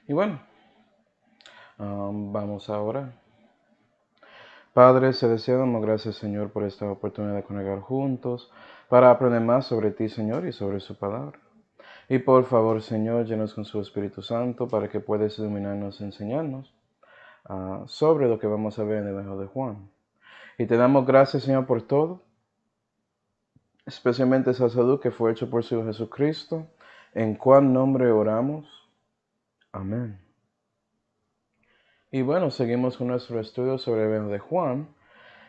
Y bueno, vamos ahora. Padre celestial, damos gracias, Señor, por esta oportunidad de congregar juntos para aprender más sobre ti, Señor, y sobre su palabra. Y por favor, Señor, llenos con su Espíritu Santo para que puedas iluminarnos y enseñarnos sobre lo que vamos a ver en el Evangelio de Juan. Y te damos gracias, Señor, por todo, especialmente esa salud que fue hecha por su Hijo Jesucristo, en cual nombre oramos. Amén. Y bueno, seguimos con nuestro estudio sobre el Evangelio de Juan.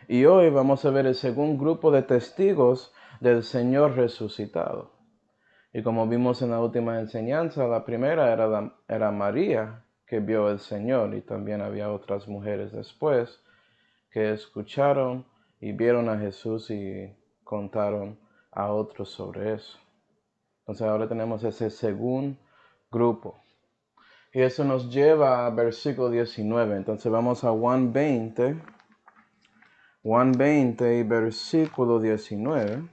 Y hoy vamos a ver el segundo grupo de testigos del Señor resucitado. Y como vimos en la última enseñanza, la primera era María, que vio al Señor, y también había otras mujeres después que escucharon y vieron a Jesús y contaron a otros sobre eso. Entonces ahora tenemos ese segundo grupo. Y eso nos lleva a versículo 19. Entonces vamos a Juan 20 y versículo 19.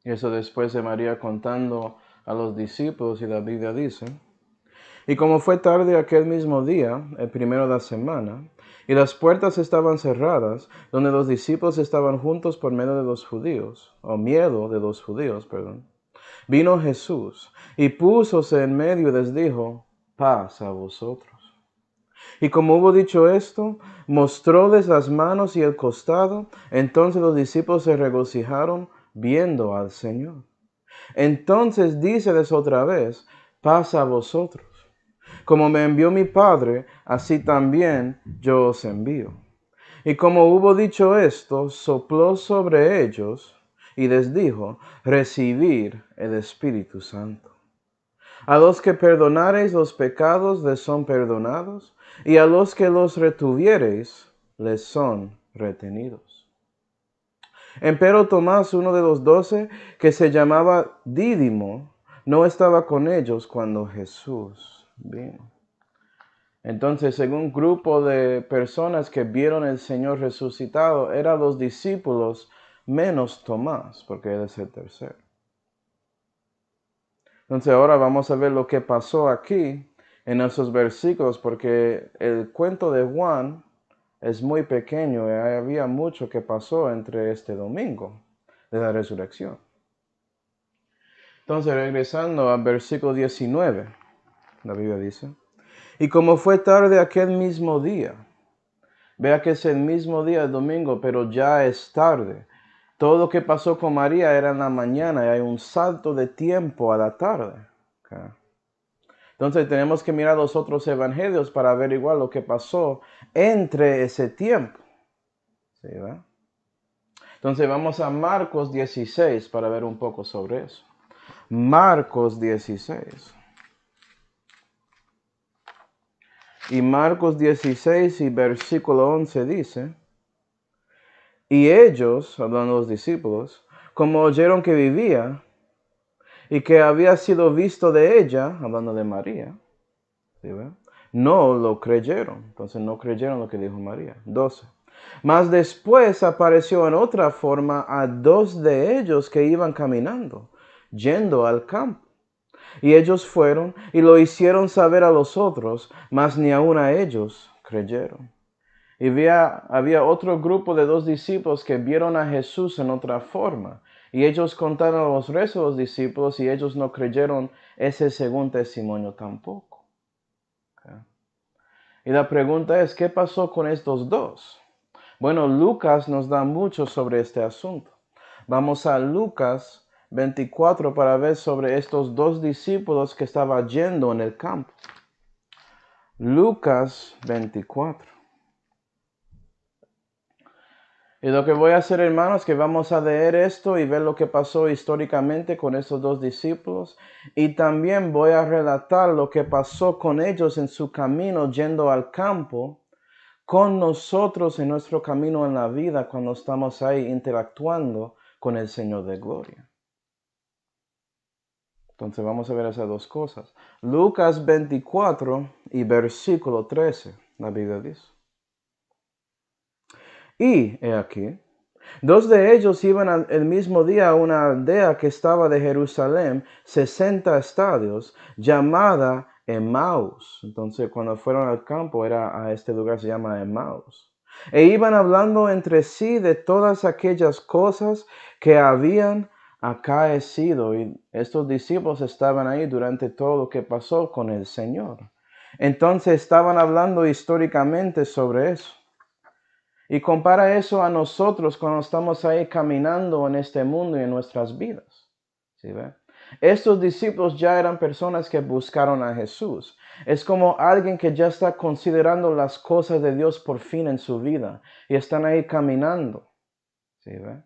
Y eso después de María contando a los discípulos, y la Biblia dice: y como fue tarde aquel mismo día, el primero de la semana, y las puertas estaban cerradas, donde los discípulos estaban juntos por medio de los judíos, o miedo de los judíos, perdón, vino Jesús, y púsose en medio y les dijo: paz a vosotros. Y como hubo dicho esto, mostróles las manos y el costado. Entonces los discípulos se regocijaron viendo al Señor. Entonces díceles otra vez: paz a vosotros. Como me envió mi Padre, así también yo os envío. Y como hubo dicho esto, sopló sobre ellos y les dijo: recibid el Espíritu Santo. A los que perdonareis los pecados les son perdonados, y a los que los retuviereis les son retenidos. Empero Tomás, uno de los 12, que se llamaba Dídimo, no estaba con ellos cuando Jesús vino. Entonces, según un grupo de personas que vieron al Señor resucitado, eran los discípulos menos Tomás, porque él es el tercero. Entonces ahora vamos a ver lo que pasó aquí en esos versículos, porque el cuento de Juan es muy pequeño y había mucho que pasó entre este domingo de la resurrección. Entonces, regresando al versículo 19, la Biblia dice: y como fue tarde aquel mismo día, vea que es el mismo día, el domingo, pero ya es tarde. Todo lo que pasó con María era en la mañana y hay un salto de tiempo a la tarde. Okay. Entonces tenemos que mirar los otros evangelios para averiguar lo que pasó entre ese tiempo. ¿Sí, va? Entonces vamos a Marcos 16 para ver un poco sobre eso. Marcos 16. Y Marcos 16 y versículo 11 dice: y ellos, hablando los discípulos, como oyeron que vivía y que había sido visto de ella, hablando de María, ¿sí, ve? No lo creyeron. Entonces no creyeron lo que dijo María. 12. Mas después apareció en otra forma a 2 de ellos que iban caminando, yendo al campo. Y ellos fueron y lo hicieron saber a los otros, mas ni aun a ellos creyeron. Y había otro grupo de 2 discípulos que vieron a Jesús en otra forma. Y ellos contaron a los restos de los discípulos y ellos no creyeron ese segundo testimonio tampoco. Okay. Y la pregunta es, ¿qué pasó con estos 2? Bueno, Lucas nos da mucho sobre este asunto. Vamos a Lucas 24 para ver sobre estos 2 discípulos que estaban yendo en el campo. Lucas 24. Y lo que voy a hacer, hermanos, es que vamos a leer esto y ver lo que pasó históricamente con estos 2 discípulos. Y también voy a relatar lo que pasó con ellos en su camino yendo al campo, con nosotros en nuestro camino en la vida cuando estamos ahí interactuando con el Señor de gloria. Entonces vamos a ver esas 2 cosas. Lucas 24 y versículo 13, la Biblia dice: y he aquí, Dos de ellos iban el mismo día a una aldea que estaba de Jerusalén, 60 estadios, llamada Emmaus. Entonces, cuando fueron al campo, a este lugar se llama Emmaus. E iban hablando entre sí de todas aquellas cosas que habían acaecido. Y estos discípulos estaban ahí durante todo lo que pasó con el Señor. Entonces, estaban hablando históricamente sobre eso. Y compara eso a nosotros cuando estamos ahí caminando en este mundo y en nuestras vidas. ¿Sí ve? Estos discípulos ya eran personas que buscaron a Jesús. Es como alguien que ya está considerando las cosas de Dios por fin en su vida. Y están ahí caminando. ¿Sí ve?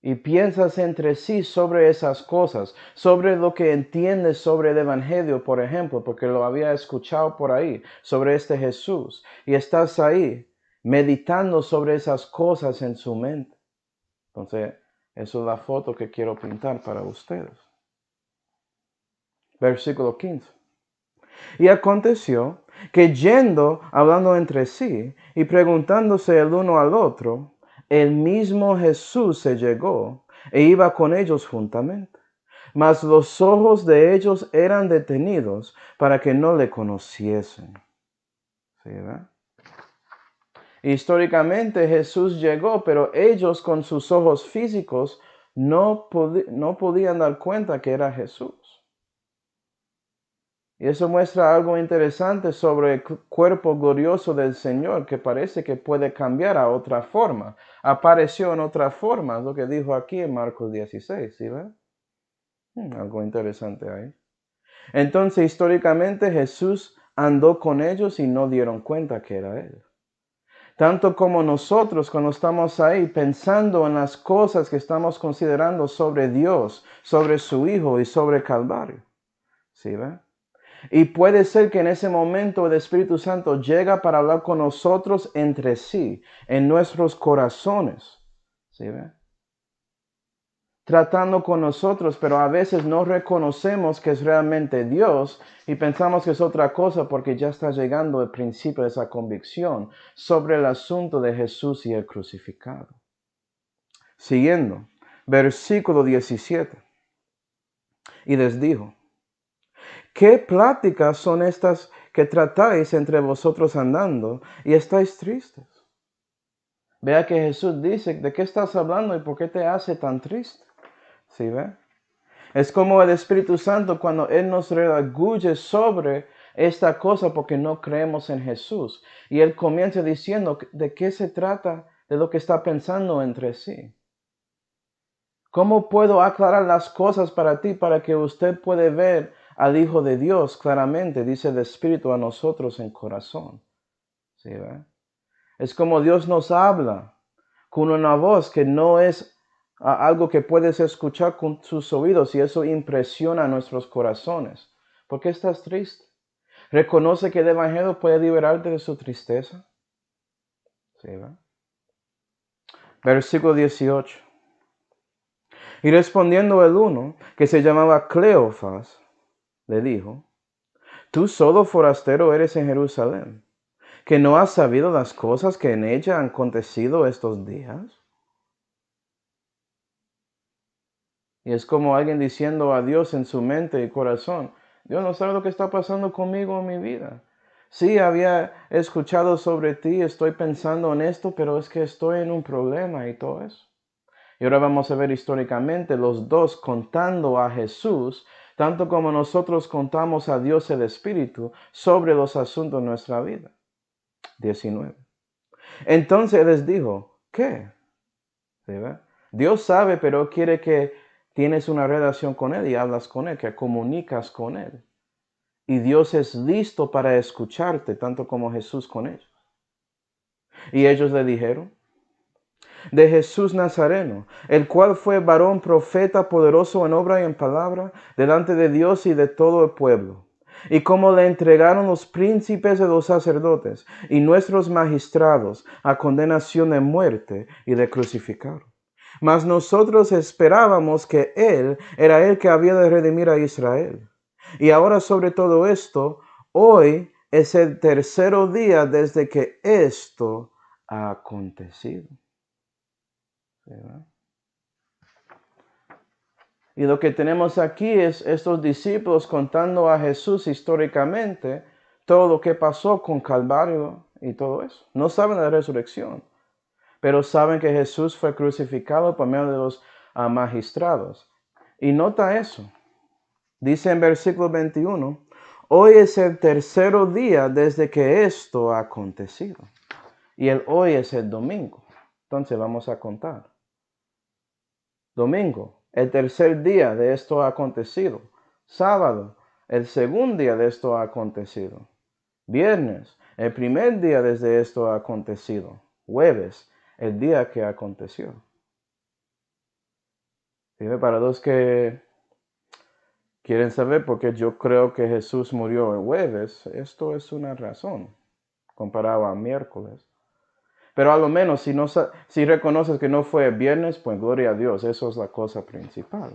Y piensas entre sí sobre esas cosas, sobre lo que entiendes sobre el Evangelio, por ejemplo, porque lo había escuchado por ahí, sobre este Jesús. Y estás ahí meditando sobre esas cosas en su mente. Entonces, esa es la foto que quiero pintar para ustedes. Versículo 15. Y aconteció que yendo, hablando entre sí y preguntándose el uno al otro, el mismo Jesús se llegó e iba con ellos juntamente. Mas los ojos de ellos eran detenidos para que no le conociesen. ¿Sí, verdad? Históricamente Jesús llegó, pero ellos con sus ojos físicos no podían dar cuenta que era Jesús. Y eso muestra algo interesante sobre el cuerpo glorioso del Señor, que parece que puede cambiar a otra forma. Apareció en otra forma, lo que dijo aquí en Marcos 16, ¿sí ve? Algo interesante ahí. Entonces, históricamente Jesús andó con ellos y no dieron cuenta que era Él. Tanto como nosotros cuando estamos ahí pensando en las cosas que estamos considerando sobre Dios, sobre su Hijo y sobre Calvario. ¿Sí ve? Y puede ser que en ese momento el Espíritu Santo llega para hablar con nosotros entre sí, en nuestros corazones. ¿Sí ve? Tratando con nosotros, pero a veces no reconocemos que es realmente Dios y pensamos que es otra cosa porque ya está llegando el principio de esa convicción sobre el asunto de Jesús y el crucificado. Siguiendo, versículo 17. Y les dijo: ¿qué pláticas son estas que tratáis entre vosotros andando y estáis tristes? Vea que Jesús dice, ¿de qué estás hablando y por qué te hace tan triste? ¿Sí ve? Es como el Espíritu Santo cuando Él nos redarguye sobre esta cosa porque no creemos en Jesús. Y Él comienza diciendo de qué se trata, de lo que está pensando entre sí. ¿Cómo puedo aclarar las cosas para ti para que usted pueda ver al Hijo de Dios claramente? Dice el Espíritu a nosotros en corazón. ¿Sí ve? Es como Dios nos habla con una voz que no es algo que puedes escuchar con tus oídos y eso impresiona a nuestros corazones. ¿Por qué estás triste? ¿Reconoce que el Evangelio puede liberarte de su tristeza? ¿Sí ve? Versículo 18. Y respondiendo el uno, que se llamaba Cleofas, le dijo: tú solo forastero eres en Jerusalén, ¿que no has sabido las cosas que en ella han acontecido estos días? Y es como alguien diciendo a Dios en su mente y corazón: Dios no sabe lo que está pasando conmigo en mi vida. Sí, había escuchado sobre ti, estoy pensando en esto, pero es que estoy en un problema y todo eso. Y ahora vamos a ver históricamente los dos contando a Jesús, tanto como nosotros contamos a Dios el Espíritu sobre los asuntos de nuestra vida. 19. Entonces les dijo: ¿qué? ¿Sí, ve? Dios sabe, pero quiere que tienes una relación con Él y hablas con Él, que comunicas con Él. Y Dios es listo para escucharte, tanto como Jesús con ellos. Y ellos le dijeron: de Jesús Nazareno, el cual fue varón profeta, poderoso en obra y en palabra, delante de Dios y de todo el pueblo. Y como le entregaron los príncipes de los sacerdotes y nuestros magistrados a condenación de muerte, y le crucificaron. Mas nosotros esperábamos que Él era el que había de redimir a Israel. Y ahora sobre todo esto, hoy es el tercer día desde que esto ha acontecido. ¿Sí, ve? Y lo que tenemos aquí es estos discípulos contando a Jesús históricamente todo lo que pasó con Calvario y todo eso. No saben de la resurrección, pero saben que Jesús fue crucificado por medio de los magistrados. Y nota eso. Dice en versículo 21, hoy es el tercer día desde que esto ha acontecido. Y el hoy es el domingo. Entonces vamos a contar. Domingo, el tercer día de esto ha acontecido. Sábado, el segundo día de esto ha acontecido. Viernes, el primer día desde esto ha acontecido. Jueves, el día que aconteció. Para los que quieren saber por qué yo creo que Jesús murió el jueves, esto es una razón comparado a miércoles. Pero a lo menos si reconoces que no fue viernes, pues gloria a Dios, eso es la cosa principal.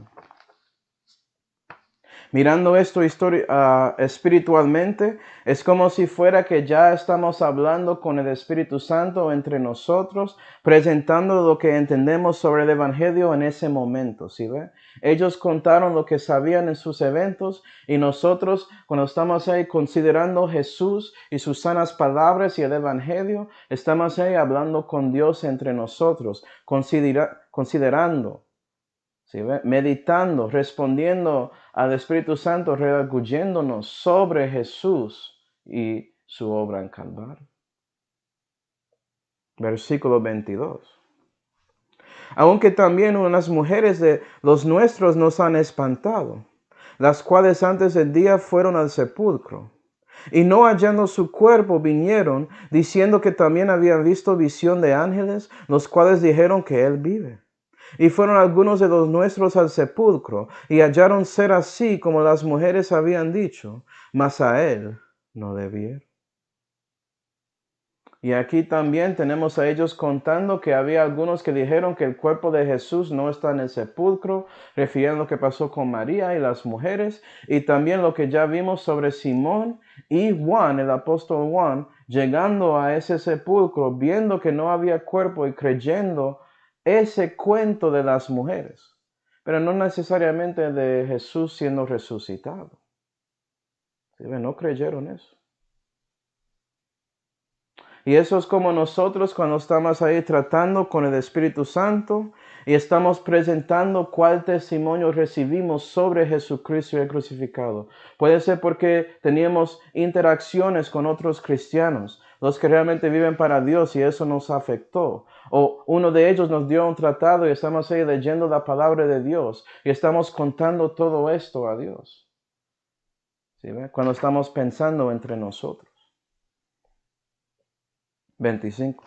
Mirando esto espiritualmente, es como si fuera que ya estamos hablando con el Espíritu Santo entre nosotros, presentando lo que entendemos sobre el Evangelio en ese momento, ¿sí ve? Ellos contaron lo que sabían en sus eventos y nosotros, cuando estamos ahí considerando Jesús y sus sanas palabras y el Evangelio, estamos ahí hablando con Dios entre nosotros, considerando. ¿Sí ve? Meditando, respondiendo al Espíritu Santo, redarguyéndonos sobre Jesús y su obra en Calvario. Versículo 22. Aunque también unas mujeres de los nuestros nos han espantado, las cuales antes del día fueron al sepulcro, y no hallando su cuerpo vinieron, diciendo que también habían visto visión de ángeles, los cuales dijeron que él vive. Y fueron algunos de los nuestros al sepulcro, y hallaron ser así como las mujeres habían dicho, mas a él no le vieron. Y aquí también tenemos a ellos contando que había algunos que dijeron que el cuerpo de Jesús no está en el sepulcro, refiriendo a lo que pasó con María y las mujeres, y también lo que ya vimos sobre Simón y Juan, el apóstol Juan, llegando a ese sepulcro, viendo que no había cuerpo y creyendo ese cuento de las mujeres, pero no necesariamente de Jesús siendo resucitado. No creyeron eso. Y eso es como nosotros cuando estamos ahí tratando con el Espíritu Santo y estamos presentando cuál testimonio recibimos sobre Jesucristo y el crucificado. Puede ser porque teníamos interacciones con otros cristianos, los que realmente viven para Dios y eso nos afectó. O uno de ellos nos dio un tratado y estamos ahí leyendo la palabra de Dios y estamos contando todo esto a Dios. ¿Sí ve? Cuando estamos pensando entre nosotros. 25.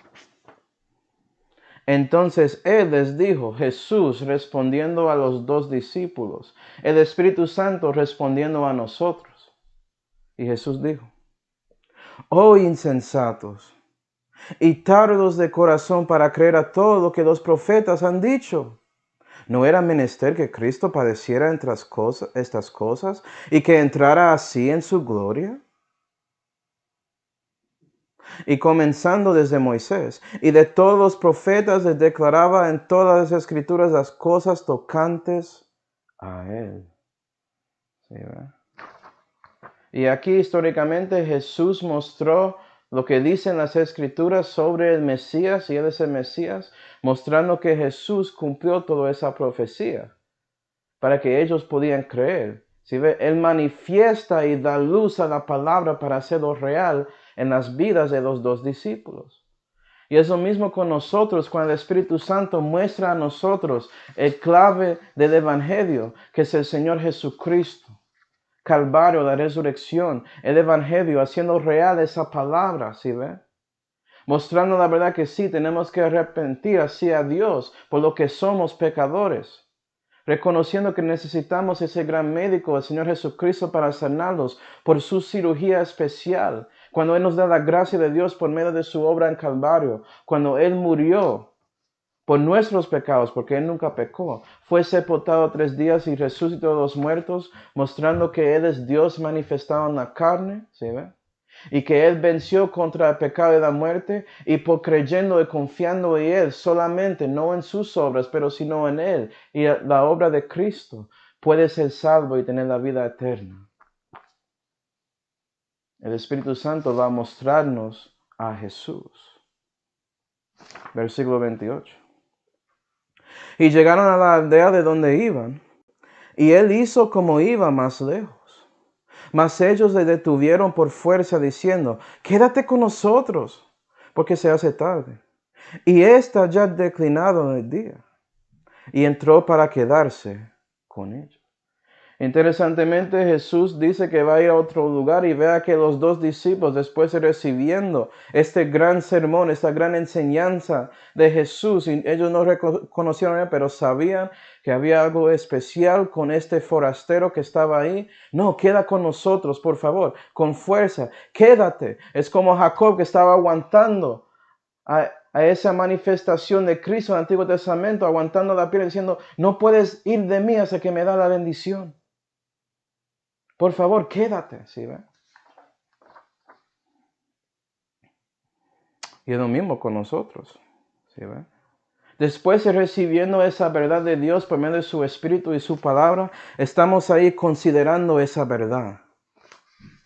Entonces él les dijo, Jesús respondiendo a los dos discípulos, el Espíritu Santo respondiendo a nosotros. Y Jesús dijo, oh insensatos y tardos de corazón para creer a todo lo que los profetas han dicho. ¿No era menester que Cristo padeciera entre estas cosas y que entrara así en su gloria? Y comenzando desde Moisés y de todos los profetas, les declaraba en todas las escrituras las cosas tocantes a él. ¿Sí, verdad? Y aquí históricamente Jesús mostró lo que dicen las escrituras sobre el Mesías, y él es el Mesías, mostrando que Jesús cumplió toda esa profecía para que ellos podían creer. ¿Sí ve? Él manifiesta y da luz a la palabra para hacerlo real en las vidas de los dos discípulos. Y es lo mismo con nosotros cuando el Espíritu Santo muestra a nosotros el clave del Evangelio, que es el Señor Jesucristo. Calvario, la resurrección, el Evangelio, haciendo real esa palabra, ¿sí ve? Mostrando la verdad que sí, tenemos que arrepentir así a Dios por lo que somos pecadores. Reconociendo que necesitamos ese gran médico, el Señor Jesucristo, para sanarlos por su cirugía especial. Cuando Él nos da la gracia de Dios por medio de su obra en Calvario. Cuando Él murió por nuestros pecados, porque Él nunca pecó. Fue sepultado 3 días y resucitó de los muertos, mostrando que Él es Dios manifestado en la carne. ¿Sí ve? y que Él venció contra el pecado y la muerte, y por creyendo y confiando en Él solamente, no en sus obras, pero sino en Él y la obra de Cristo, puede ser salvo y tener la vida eterna. El Espíritu Santo va a mostrarnos a Jesús. Versículo 28. Y llegaron a la aldea de donde iban, y Él hizo como iba más lejos. Mas ellos le detuvieron por fuerza diciendo, quédate con nosotros, porque se hace tarde. Y está ya declinado el día. Y entró para quedarse con ellos. Interesantemente, Jesús dice que va a ir a otro lugar y vea que los dos discípulos, después de recibiendo este gran sermón, esta gran enseñanza de Jesús, y ellos no reconocieron a él, pero sabían que había algo especial con este forastero que estaba ahí. No, queda con nosotros, por favor, con fuerza, quédate. Es como Jacob que estaba aguantando a esa manifestación de Cristo en el Antiguo Testamento, aguantando la piel diciendo, no puedes ir de mí hasta que me da la bendición. Por favor, quédate, ¿sí ve? Y es lo mismo con nosotros, ¿sí ve? Después de recibiendo esa verdad de Dios por medio de su Espíritu y su palabra, estamos ahí considerando esa verdad.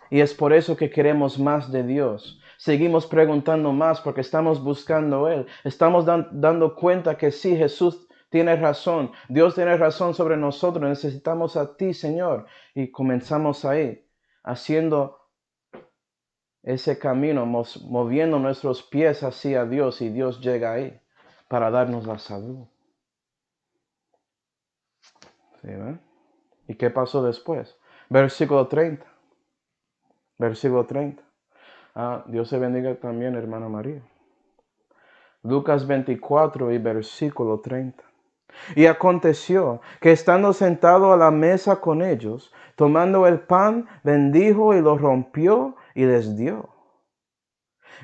Y es por eso que queremos más de Dios. Seguimos preguntando más porque estamos buscando Él. Estamos dando cuenta que sí, Jesús tiene razón. Dios tiene razón sobre nosotros. Necesitamos a ti, Señor. Y comenzamos ahí, haciendo ese camino, moviendo nuestros pies hacia Dios, y Dios llega ahí para darnos la salud. ¿Sí, ven? ¿Y qué pasó después? Versículo 30. Versículo 30. Dios se bendiga también, hermana María. Lucas 24 y versículo 30. Y aconteció que estando sentado a la mesa con ellos, tomando el pan, bendijo y lo rompió y les dio.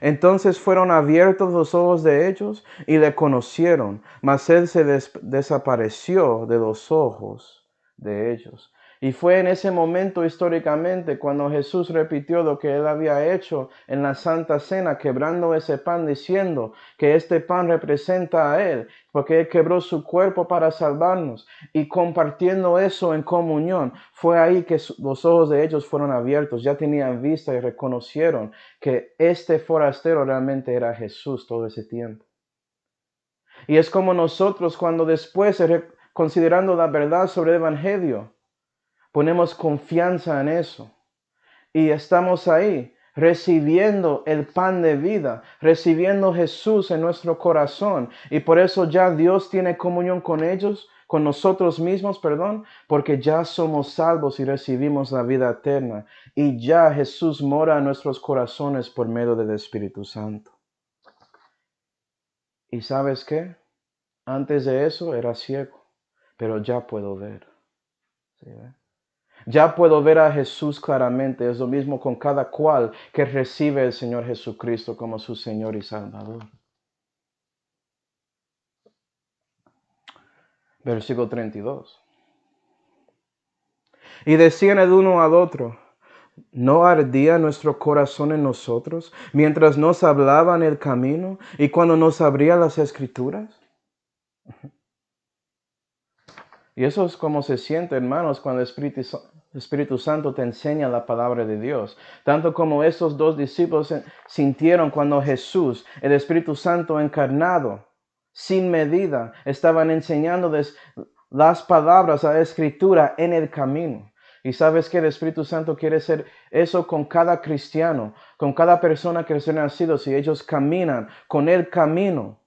Entonces fueron abiertos los ojos de ellos y le conocieron, mas él se desapareció de los ojos de ellos. Y fue en ese momento históricamente cuando Jesús repitió lo que él había hecho en la Santa Cena, quebrando ese pan, diciendo que este pan representa a él, porque él quebró su cuerpo para salvarnos, y compartiendo eso en comunión. Fue ahí que los ojos de ellos fueron abiertos, ya tenían vista y reconocieron que este forastero realmente era Jesús todo ese tiempo. Y es como nosotros cuando después, considerando la verdad sobre el Evangelio, ponemos confianza en eso. Y estamos ahí, recibiendo el pan de vida, recibiendo Jesús en nuestro corazón. Y por eso ya Dios tiene comunión con ellos, con nosotros mismos, porque ya somos salvos y recibimos la vida eterna. Y ya Jesús mora en nuestros corazones por medio del Espíritu Santo. ¿Y sabes qué? Antes de eso era ciego, pero ya puedo ver. ¿Sí, ve? Ya puedo ver a Jesús claramente. Es lo mismo con cada cual que recibe al Señor Jesucristo como su Señor y Salvador. Versículo 32. Y decían el uno al otro, ¿no ardía nuestro corazón en nosotros mientras nos hablaba en el camino y cuando nos abría las Escrituras? Y eso es como se siente, hermanos, cuando el Espíritu Santo te enseña la palabra de Dios. Tanto como estos dos discípulos sintieron cuando Jesús, el Espíritu Santo encarnado, sin medida, estaban enseñándoles las palabras a la Escritura en el camino. Y sabes que el Espíritu Santo quiere hacer eso con cada cristiano, con cada persona que recién nacido, si ellos caminan con el camino,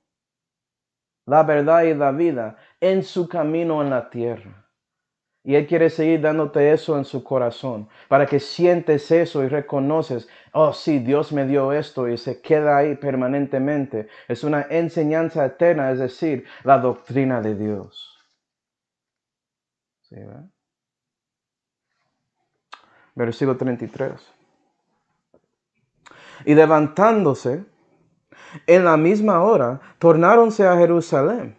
la verdad y la vida en su camino en la tierra. Y Él quiere seguir dándote eso en su corazón, para que sientes eso y reconoces, oh sí, Dios me dio esto, y se queda ahí permanentemente. Es una enseñanza eterna, es decir, la doctrina de Dios. ¿Sí, verdad? Versículo 33. Y levantándose, en la misma hora, tornáronse a Jerusalén.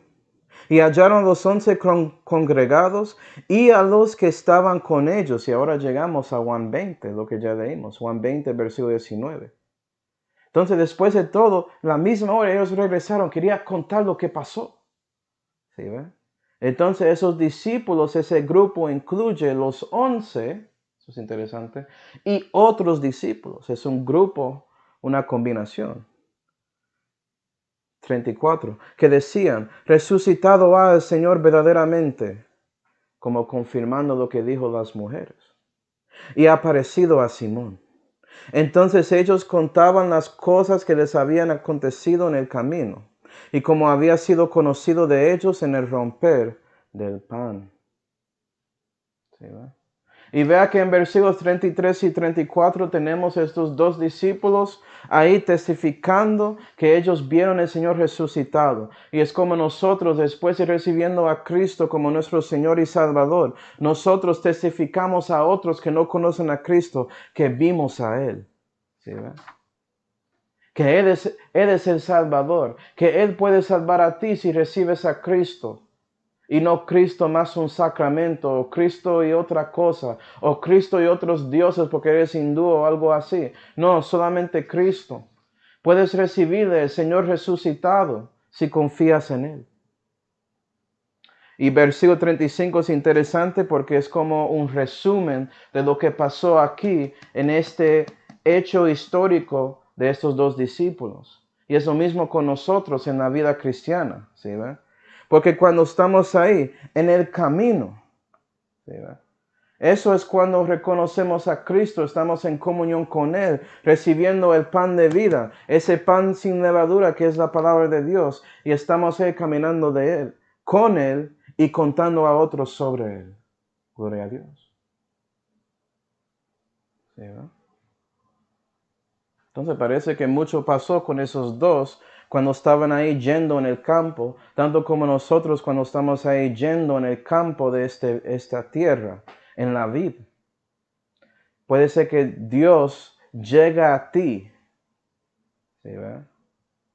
Y hallaron a los 11 congregados y a los que estaban con ellos. Y ahora llegamos a Juan 20, lo que ya leímos. Juan 20, versículo 19. Entonces, después de todo, la misma hora ellos regresaron. Quería contar lo que pasó. ¿Sí ven? Entonces, esos discípulos, ese grupo incluye los 11, eso es interesante, y otros discípulos. Es un grupo, una combinación. 34, que decían, resucitado ha el Señor verdaderamente, como confirmando lo que dijo las mujeres, y ha aparecido a Simón. Entonces ellos contaban las cosas que les habían acontecido en el camino, y como había sido conocido de ellos en el romper del pan. ¿Sí, va? Y vea que en versículos 33 y 34 tenemos estos dos discípulos ahí testificando que ellos vieron al Señor resucitado. Y es como nosotros, después de recibiendo a Cristo como nuestro Señor y Salvador, nosotros testificamos a otros que no conocen a Cristo que vimos a Él. ¿Sí, ve? Que Él es el Salvador, que Él puede salvar a ti si recibes a Cristo. Y no Cristo más un sacramento, o Cristo y otra cosa, o Cristo y otros dioses porque eres hindú o algo así. No, solamente Cristo. Puedes recibirle el Señor resucitado si confías en Él. Y versículo 35 es interesante porque es como un resumen de lo que pasó aquí en este hecho histórico de estos dos discípulos. Y es lo mismo con nosotros en la vida cristiana, ¿sí ve? Porque cuando estamos ahí, en el camino, ¿sí? Eso es cuando reconocemos a Cristo, estamos en comunión con Él, recibiendo el pan de vida, ese pan sin levadura que es la palabra de Dios, y estamos ahí caminando de Él, con Él y contando a otros sobre Él. Gloria a Dios. ¿Sí, no? Entonces parece que mucho pasó con esos dos cuando estaban ahí yendo en el campo, tanto como nosotros cuando estamos ahí yendo en el campo de esta tierra, en la vida. Puede ser que Dios llega a ti. ¿Sí, ve?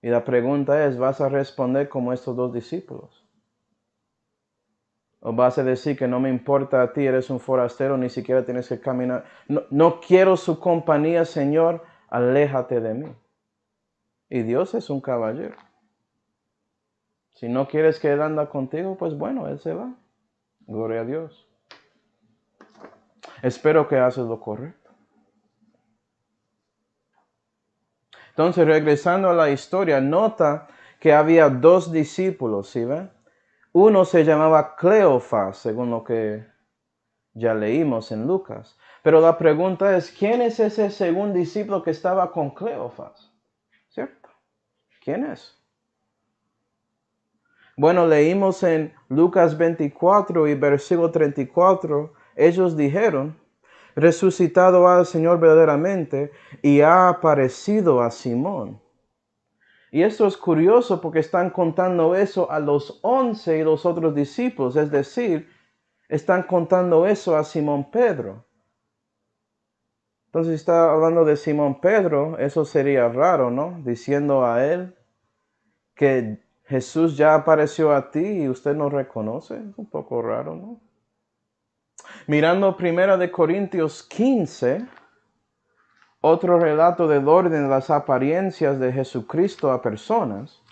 Y la pregunta es, ¿vas a responder como estos dos discípulos? ¿O vas a decir que no me importa a ti, eres un forastero, ni siquiera tienes que caminar? No quiero su compañía, Señor, aléjate de mí. Y Dios es un caballero. Si no quieres que Él anda contigo, pues bueno, Él se va. Gloria a Dios. Espero que haces lo correcto. Entonces, regresando a la historia, nota que había dos discípulos, ¿sí ven? Uno se llamaba Cleofas, según lo que ya leímos en Lucas. Pero la pregunta es, ¿quién es ese segundo discípulo que estaba con Cleofas? ¿Cierto? ¿Quién es? Bueno, leímos en Lucas 24 y versículo 34, ellos dijeron, resucitado ha el Señor verdaderamente y ha aparecido a Simón. Y esto es curioso porque están contando eso a los 11 y los otros discípulos, es decir, están contando eso a Simón Pedro. Entonces, si está hablando de Simón Pedro, eso sería raro, ¿no? Diciendo a él que Jesús ya apareció a ti y usted no reconoce. Es un poco raro, ¿no? Mirando 1 Corintios 15, otro relato del orden de las apariencias de Jesucristo a personas.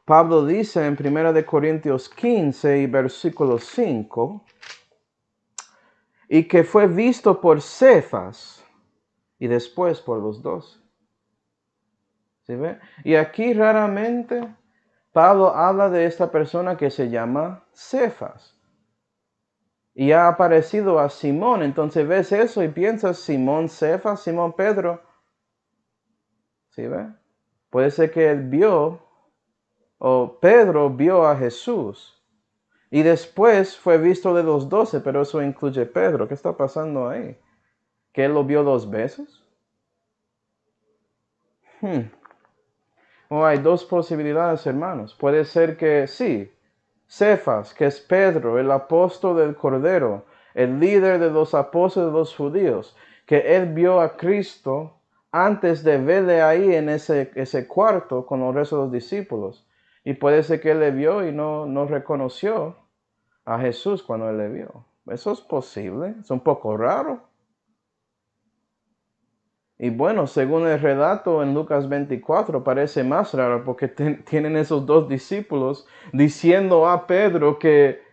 Pablo dice en 1 Corintios 15 y versículo 5, y que fue visto por Cefas y después por los 12. ¿Sí ve? Y aquí raramente Pablo habla de esta persona que se llama Cefas. Y ha aparecido a Simón. Entonces ves eso y piensas, Simón Cefas, Simón Pedro. ¿Sí ve? Puede ser que él vio, o Pedro vio a Jesús. Y después fue visto de los 12, pero eso incluye Pedro. ¿Qué está pasando ahí? ¿Que él lo vio 2 veces? Hay 2 posibilidades, hermanos. Puede ser que sí, Cefas, que es Pedro, el apóstol del Cordero, el líder de los apóstoles de los judíos, que él vio a Cristo antes de verle ahí en ese cuarto con los restos de los discípulos. Y puede ser que él le vio y no reconoció a Jesús cuando él le vio. Eso es posible, es un poco raro. Y bueno, según el relato en Lucas 24, parece más raro porque tienen esos dos discípulos diciendo a Pedro que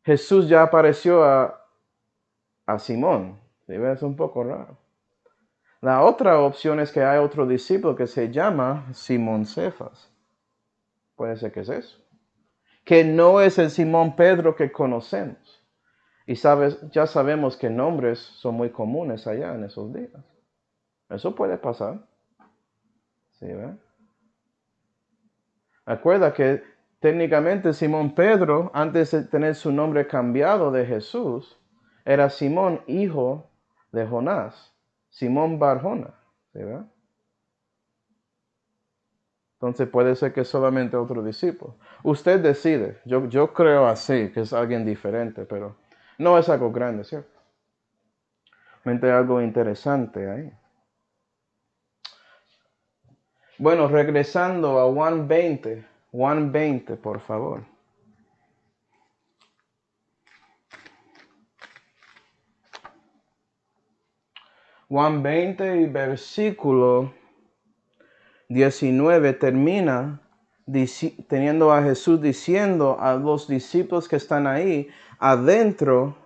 Jesús ya apareció a Simón. ¿Sí? Es un poco raro. La otra opción es que hay otro discípulo que se llama Simón Cefas. Puede ser que es eso. Que no es el Simón Pedro que conocemos. Y ya sabemos que nombres son muy comunes allá en esos días. Eso puede pasar. ¿Sí, ve? Acuerda que técnicamente Simón Pedro, antes de tener su nombre cambiado de Jesús, era Simón, hijo de Jonás. Simón Bar-Jona. ¿Sí, ve? Entonces puede ser que solamente otro discípulo. Usted decide. Yo creo así, que es alguien diferente, pero no es algo grande, ¿cierto? Realmente algo interesante ahí. Bueno, regresando a Juan 20, por favor. Juan 20 y versículo 19 termina teniendo a Jesús diciendo a los discípulos que están ahí adentro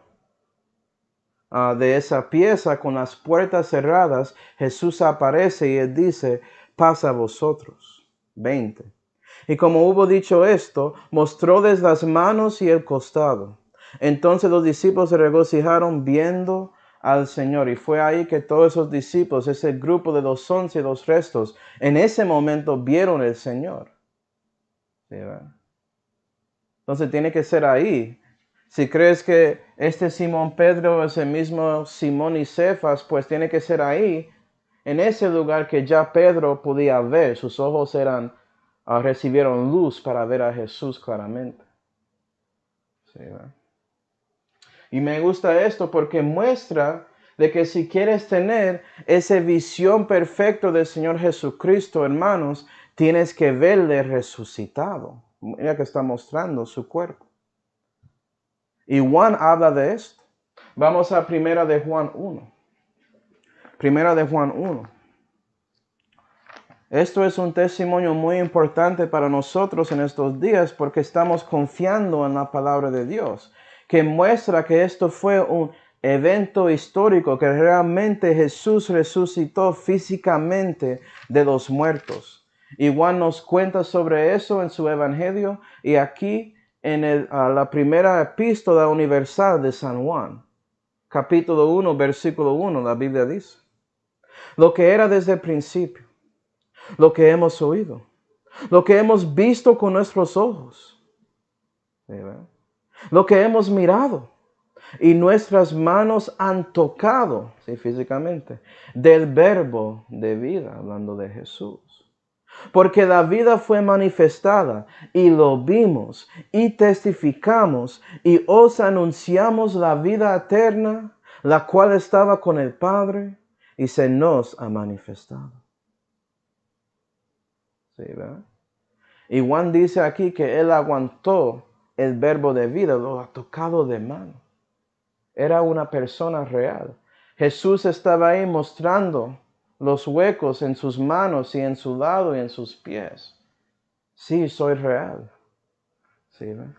de esa pieza con las puertas cerradas. Jesús aparece y él dice, paz a vosotros. 20. Y como hubo dicho esto, mostróles las manos y el costado. Entonces los discípulos se regocijaron viendo al Señor. Y fue ahí que todos esos discípulos, ese grupo de los 11 y los restos, en ese momento vieron al Señor. ¿Sí, verdad? Entonces tiene que ser ahí. Si crees que este Simón Pedro es el mismo Simón y Cefas, pues tiene que ser ahí, en ese lugar que ya Pedro podía ver. Sus ojos recibieron luz para ver a Jesús claramente. Sí, ¿verdad? Y me gusta esto porque muestra de que si quieres tener esa visión perfecta del Señor Jesucristo, hermanos, tienes que verle resucitado. Mira que está mostrando su cuerpo. Y Juan habla de esto. Vamos a Primera de Juan 1. Primera de Juan 1. Esto es un testimonio muy importante para nosotros en estos días porque estamos confiando en la palabra de Dios, que muestra que esto fue un evento histórico, que realmente Jesús resucitó físicamente de los muertos. Y Juan nos cuenta sobre eso en su evangelio y aquí en la primera epístola universal de San Juan, capítulo 1, versículo 1, la Biblia dice, lo que era desde el principio, lo que hemos oído, lo que hemos visto con nuestros ojos, ¿verdad? Lo que hemos mirado y nuestras manos han tocado, sí, físicamente, del verbo de vida, hablando de Jesús. Porque la vida fue manifestada y lo vimos y testificamos y os anunciamos la vida eterna, la cual estaba con el Padre y se nos ha manifestado. Sí, ¿verdad? Y Juan dice aquí que él aguantó el verbo de vida, lo ha tocado de mano. Era una persona real. Jesús estaba ahí mostrando los huecos en sus manos y en su lado y en sus pies. Sí, soy real. ¿Sí, ¿verdad?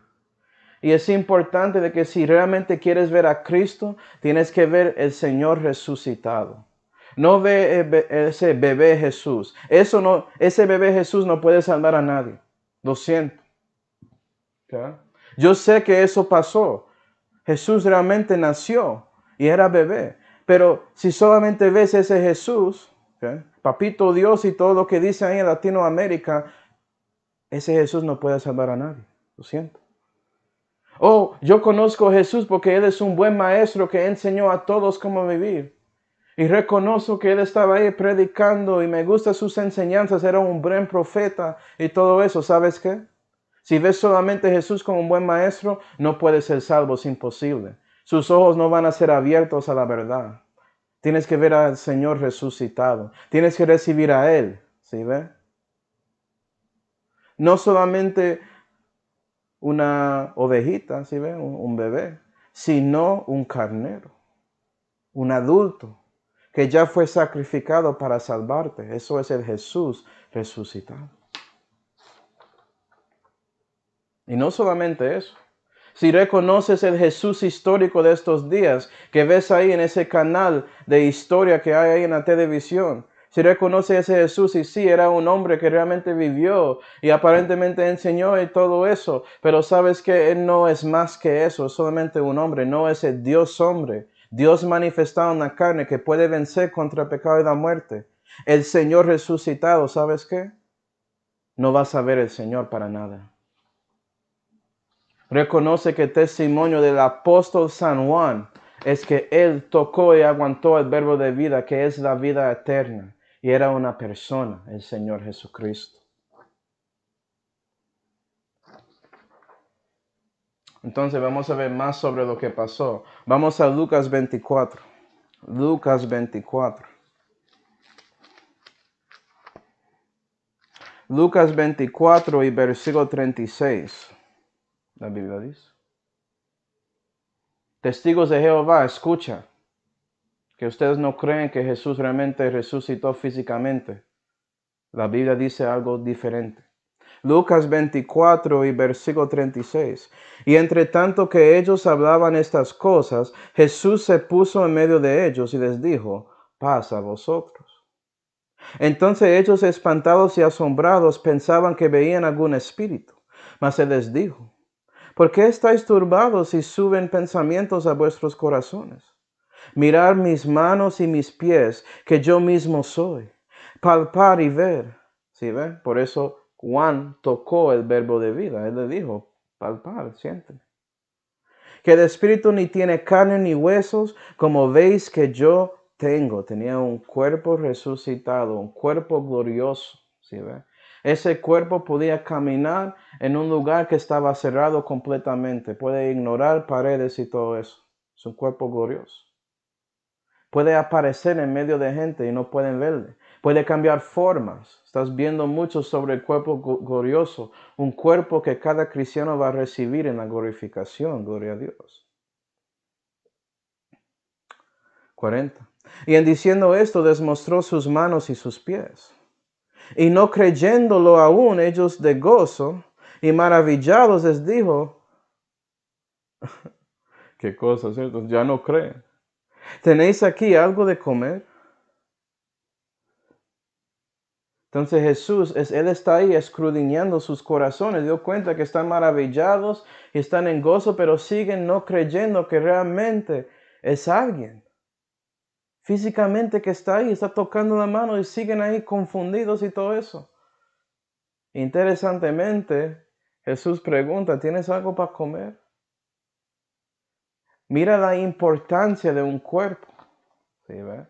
Y es importante de que si realmente quieres ver a Cristo, tienes que ver el Señor resucitado. No ve ese bebé Jesús. Ese bebé Jesús no puede salvar a nadie. Lo siento. ¿Okay? Yo sé que eso pasó. Jesús realmente nació y era bebé. Pero si solamente ves ese Jesús, ¿okay? Papito Dios y todo lo que dice ahí en Latinoamérica, ese Jesús no puede salvar a nadie. Lo siento. Oh, yo conozco a Jesús porque Él es un buen maestro que enseñó a todos cómo vivir. Y reconozco que Él estaba ahí predicando y me gustan sus enseñanzas, era un buen profeta y todo eso. ¿Sabes qué? Si ves solamente a Jesús como un buen maestro, no puedes ser salvo, es imposible. Sus ojos no van a ser abiertos a la verdad. Tienes que ver al Señor resucitado. Tienes que recibir a Él. ¿Sí ve? No solamente una ovejita, ¿sí ven? Un bebé, sino un carnero, un adulto que ya fue sacrificado para salvarte. Eso es el Jesús resucitado. Y no solamente eso. Si reconoces el Jesús histórico de estos días, que ves ahí en ese canal de historia que hay ahí en la televisión, si reconoces ese Jesús y sí, era un hombre que realmente vivió y aparentemente enseñó y todo eso, pero sabes que Él no es más que eso, es solamente un hombre, no es el Dios hombre, Dios manifestado en la carne que puede vencer contra el pecado y la muerte. El Señor resucitado, ¿sabes qué? No vas a ver el Señor para nada. Reconoce que el testimonio del apóstol San Juan es que él tocó y aguantó el verbo de vida, que es la vida eterna. Y era una persona, el Señor Jesucristo. Entonces vamos a ver más sobre lo que pasó. Vamos a Lucas 24. Lucas 24. Lucas 24 y versículo 36. La Biblia dice. Testigos de Jehová, escucha. Que ustedes no creen que Jesús realmente resucitó físicamente. La Biblia dice algo diferente. Lucas 24 y versículo 36. Y entre tanto que ellos hablaban estas cosas, Jesús se puso en medio de ellos y les dijo, paz a vosotros. Entonces ellos, espantados y asombrados, pensaban que veían algún espíritu. Mas él les dijo, ¿por qué estáis turbados y suben pensamientos a vuestros corazones? Mirad mis manos y mis pies, que yo mismo soy. Palpar y ver. ¿Sí ven? Por eso Juan tocó el verbo de vida. Él le dijo, palpar, sienten. Que el espíritu ni tiene carne ni huesos, como veis que yo tengo. Tenía un cuerpo resucitado, un cuerpo glorioso. ¿Sí ven? Ese cuerpo podía caminar en un lugar que estaba cerrado completamente. Puede ignorar paredes y todo eso. Es un cuerpo glorioso. Puede aparecer en medio de gente y no pueden verle. Puede cambiar formas. Estás viendo mucho sobre el cuerpo glorioso. Un cuerpo que cada cristiano va a recibir en la glorificación. Gloria a Dios. 40. Y en diciendo esto, demostró sus manos y sus pies. Y no creyéndolo aún, ellos de gozo y maravillados les dijo, qué cosa, ¿cierto? Ya no creen. ¿Tenéis aquí algo de comer? Entonces Jesús, Él está ahí escudriñando sus corazones, dio cuenta que están maravillados y están en gozo, pero siguen no creyendo que realmente es alguien. Físicamente que está ahí, está tocando la mano y siguen ahí confundidos y todo eso. Interesantemente, Jesús pregunta, ¿tienes algo para comer? Mira la importancia de un cuerpo. ¿Sí, ve?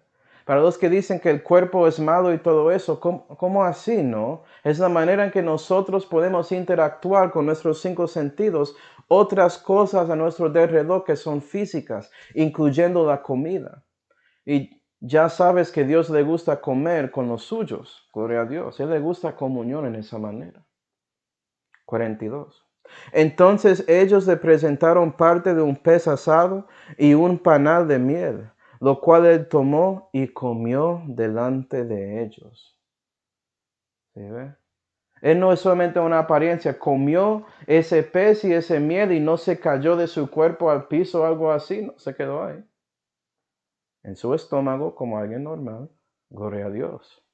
Para los que dicen que el cuerpo es malo y todo eso, ¿cómo así, no? Es la manera en que nosotros podemos interactuar con nuestros 5 sentidos, otras cosas a nuestro alrededor que son físicas, incluyendo la comida. Y ya sabes que Dios le gusta comer con los suyos, gloria a Dios. Él le gusta comunión en esa manera. 42. Entonces ellos le presentaron parte de un pez asado y un panal de miel, lo cual él tomó y comió delante de ellos. ¿Sí ve? Él no es solamente una apariencia, comió ese pez y ese miel y no se cayó de su cuerpo al piso o algo así, no se quedó ahí. En su estómago como alguien normal, gloria a Dios.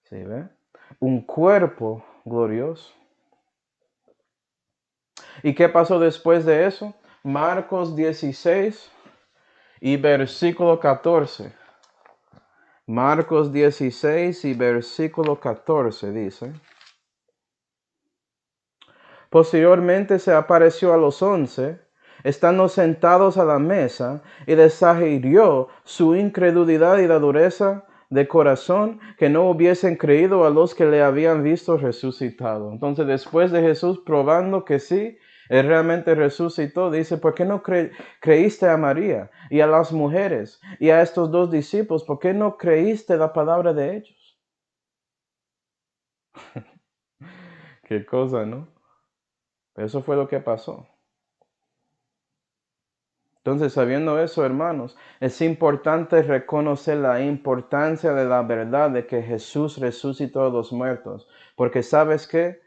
¿Sí ve? Un cuerpo glorioso. ¿Y qué pasó después de eso? Marcos 16 y versículo 14. Marcos 16 y versículo 14 dice. Posteriormente se apareció a los 11, estando sentados a la mesa, y les sugirió su incredulidad y la dureza de corazón, que no hubiesen creído a los que le habían visto resucitado. Entonces, después de Jesús probando que sí, él realmente resucitó, dice, ¿por qué no creíste a María y a las mujeres y a estos 2 discípulos? ¿Por qué no creíste la palabra de ellos? Qué cosa, ¿no? Pero eso fue lo que pasó. Entonces, sabiendo eso, hermanos, es importante reconocer la importancia de la verdad de que Jesús resucitó a los muertos. Porque ¿sabes qué?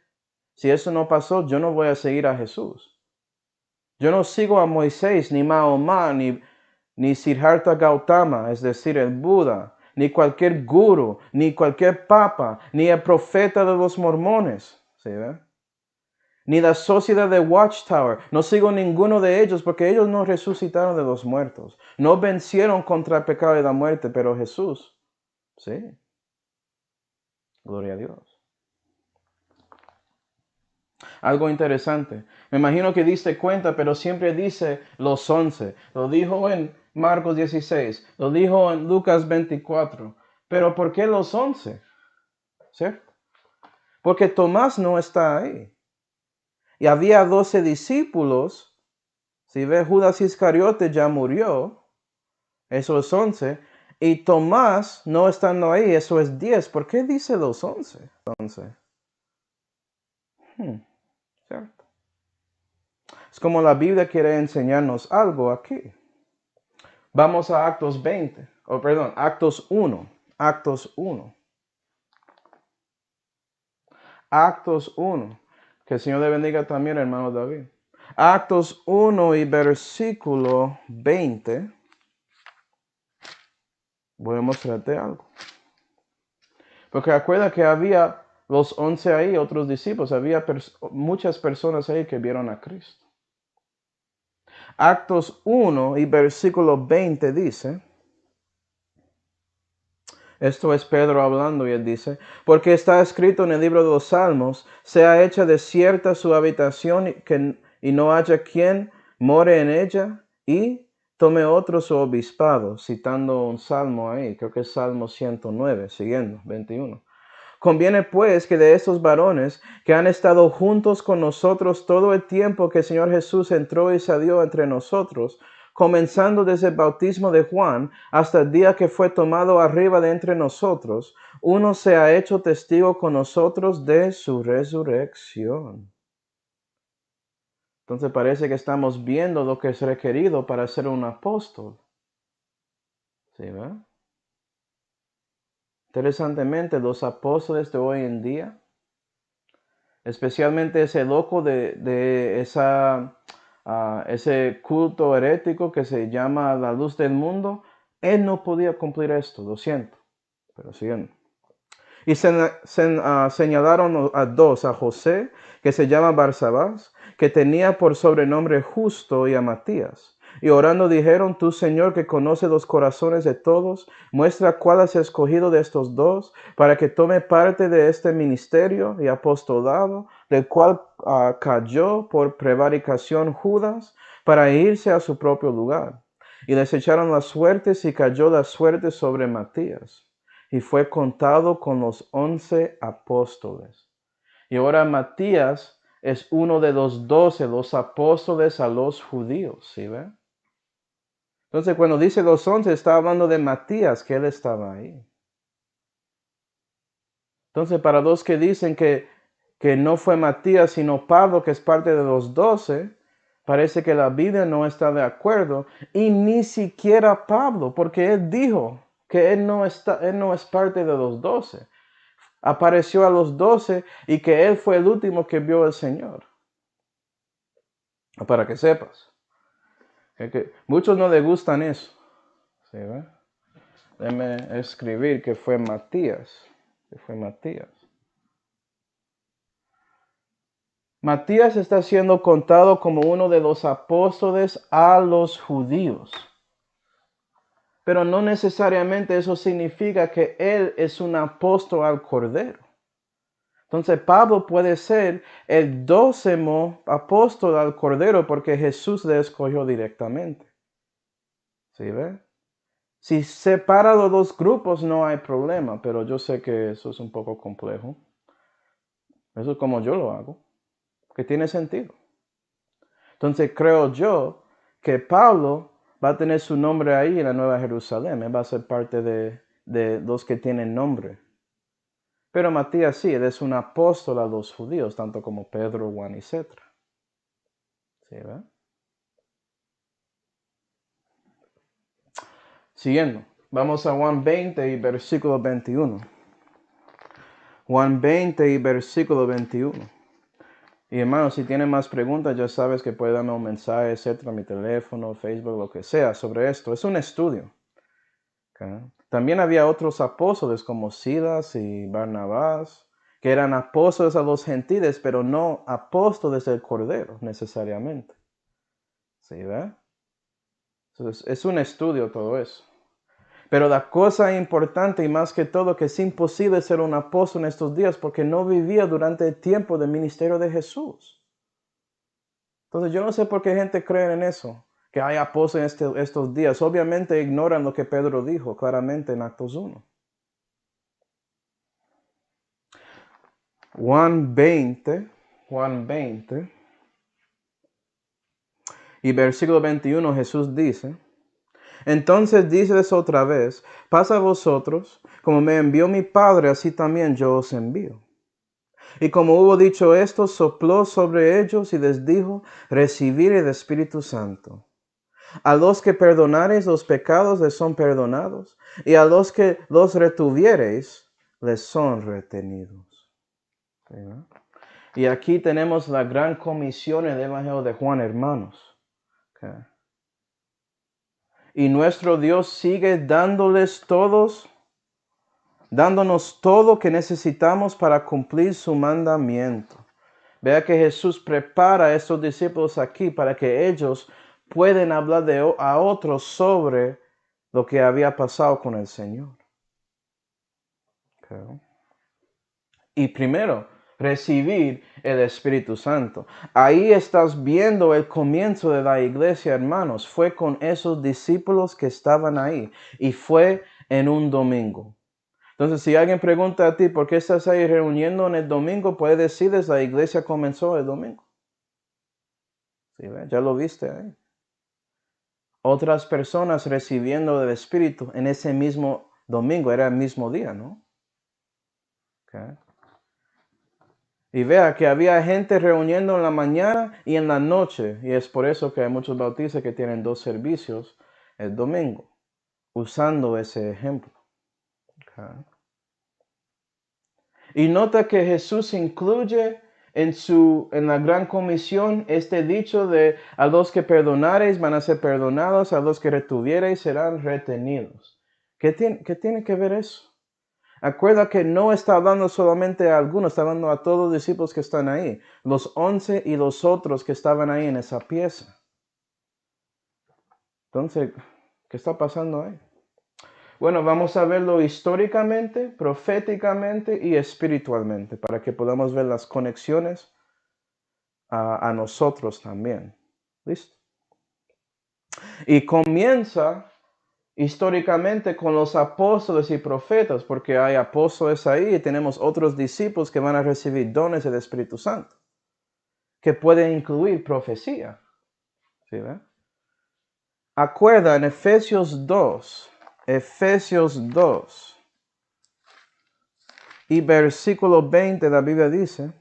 Si eso no pasó, yo no voy a seguir a Jesús. Yo no sigo a Moisés, ni Mahoma, ni Siddhartha Gautama, es decir, el Buda, ni cualquier guru, ni cualquier papa, ni el profeta de los mormones. ¿Sí, ve? Ni la sociedad de Watchtower. No sigo ninguno de ellos porque ellos no resucitaron de los muertos. No vencieron contra el pecado y la muerte, pero Jesús, sí. Gloria a Dios. Algo interesante. Me imagino que diste cuenta, pero siempre dice los 11. Lo dijo en Marcos 16. Lo dijo en Lucas 24. Pero ¿por qué los 11? ¿Cierto? Porque Tomás no está ahí. Y había 12 discípulos. Si ve, Judas Iscariote ya murió. Eso es 11. Y Tomás no estando ahí, eso es 10. ¿Por qué dice los 11? 11. ¿Cierto? Es como la Biblia quiere enseñarnos algo aquí. Vamos a Actos 20, Actos 1. Actos 1. Actos 1. Que el Señor le bendiga también, hermano David. Actos 1 y versículo 20. Voy a mostrarte algo. Porque acuerda que había los 11 ahí, otros discípulos. Había muchas personas ahí que vieron a Cristo. Actos 1 y versículo 20 dice. Esto es Pedro hablando y él dice, porque está escrito en el libro de los Salmos, sea hecha desierta su habitación y no haya quien more en ella y tome otro su obispado, citando un salmo ahí, creo que es Salmo 109, siguiendo, 21. Conviene pues que de estos varones que han estado juntos con nosotros todo el tiempo que el Señor Jesús entró y salió entre nosotros, comenzando desde el bautismo de Juan hasta el día que fue tomado arriba de entre nosotros, uno se ha hecho testigo con nosotros de su resurrección. Entonces parece que estamos viendo lo que es requerido para ser un apóstol. ¿Sí, verdad? Interesantemente, los apóstoles de hoy en día, especialmente ese loco de ese culto herético que se llama la luz del mundo, él no podía cumplir esto, lo siento, pero siguiendo. Y señalaron a dos, a José, que se llama Barsabás, que tenía por sobrenombre Justo, y a Matías. Y orando dijeron, tú Señor que conoces los corazones de todos, muestra cuál has escogido de estos dos, para que tome parte de este ministerio y apostolado, del cual cayó por prevaricación Judas, para irse a su propio lugar. Y les echaron las suertes y cayó la suerte sobre Matías. Y fue contado con los 11 apóstoles. Y ahora Matías es uno de los 12, los apóstoles a los judíos, ¿sí ve? Entonces cuando dice los 11, está hablando de Matías, que él estaba ahí. Entonces para los que dicen que no fue Matías, sino Pablo, que es parte de los 12, parece que la Biblia no está de acuerdo. Y ni siquiera Pablo, porque él dijo que él no es parte de los 12. Apareció a los 12 y que él fue el último que vio al Señor. Para que sepas. Que muchos no les gustan eso. ¿Sí, ve? Déjame escribir que fue Matías. Que fue Matías. Matías está siendo contado como uno de los apóstoles a los judíos. Pero no necesariamente eso significa que él es un apóstol al Cordero. Entonces Pablo puede ser el 12º apóstol al Cordero porque Jesús le escogió directamente. ¿Sí ve? Si separa los dos grupos no hay problema, pero yo sé que eso es un poco complejo. Eso es como yo lo hago, que tiene sentido. Entonces creo yo que Pablo va a tener su nombre ahí en la Nueva Jerusalén. Él va a ser parte de los que tienen nombre. Pero Matías sí, él es un apóstol a los judíos, tanto como Pedro, Juan, etc. ¿Sí, verdad? Siguiendo, vamos a Juan 20 y versículo 21. Juan 20 y versículo 21. Y hermanos, si tienen más preguntas, ya sabes que pueden darme un mensaje, etcétera, mi teléfono, Facebook, lo que sea, sobre esto. Es un estudio. ¿Okay? También había otros apóstoles como Silas y Barnabás, que eran apóstoles a los gentiles, pero no apóstoles del Cordero, necesariamente. ¿Sí, ve? Entonces, es un estudio todo eso. Pero la cosa importante y más que todo que es imposible ser un apóstol en estos días porque no vivía durante el tiempo del ministerio de Jesús. Entonces yo no sé por qué gente cree en eso, que hay apóstoles en estos días. Obviamente ignoran lo que Pedro dijo claramente en Actos 1. Juan 20 y versículo 21 Jesús dice: entonces dices otra vez, pasa a vosotros, como me envió mi Padre, así también yo os envío. Y como hubo dicho esto, sopló sobre ellos y les dijo: recibid el Espíritu Santo. A los que perdonareis los pecados les son perdonados, y a los que los retuviereis les son retenidos. ¿Sí, no? Y aquí tenemos la gran comisión en el Evangelio de Juan, hermanos. Okay. Y nuestro Dios sigue dándonos todo lo que necesitamos para cumplir su mandamiento. Vea que Jesús prepara a estos discípulos aquí para que ellos puedan hablar a otros sobre lo que había pasado con el Señor. Okay. Y primero, recibir el Espíritu Santo. Ahí estás viendo el comienzo de la iglesia, hermanos. Fue con esos discípulos que estaban ahí y fue en un domingo. Entonces, si alguien pregunta a ti por qué estás ahí reuniendo en el domingo, puedes decirles la iglesia comenzó el domingo. ¿Sí, ve? Ya lo viste ahí. Otras personas recibiendo el Espíritu en ese mismo domingo, era el mismo día, ¿no? Okay. Y vea que había gente reuniendo en la mañana y en la noche. Y es por eso que hay muchos bautistas que tienen 2 servicios el domingo, usando ese ejemplo. Okay. Y nota que Jesús incluye en la gran comisión este dicho de: a los que perdonareis van a ser perdonados, a los que retuviereis serán retenidos. ¿Qué tiene que ver eso? Acuerda que no está hablando solamente a algunos, está hablando a todos los discípulos que están ahí, los 11 y los otros que estaban ahí en esa pieza. Entonces, ¿qué está pasando ahí? Bueno, vamos a verlo históricamente, proféticamente y espiritualmente para que podamos ver las conexiones a nosotros también. ¿Listo? Y comienza históricamente con los apóstoles y profetas, porque hay apóstoles ahí y tenemos otros discípulos que van a recibir dones del Espíritu Santo, que pueden incluir profecía. ¿Sí, ve? Acuerda en Efesios 2 y versículo 20, la Biblia dice: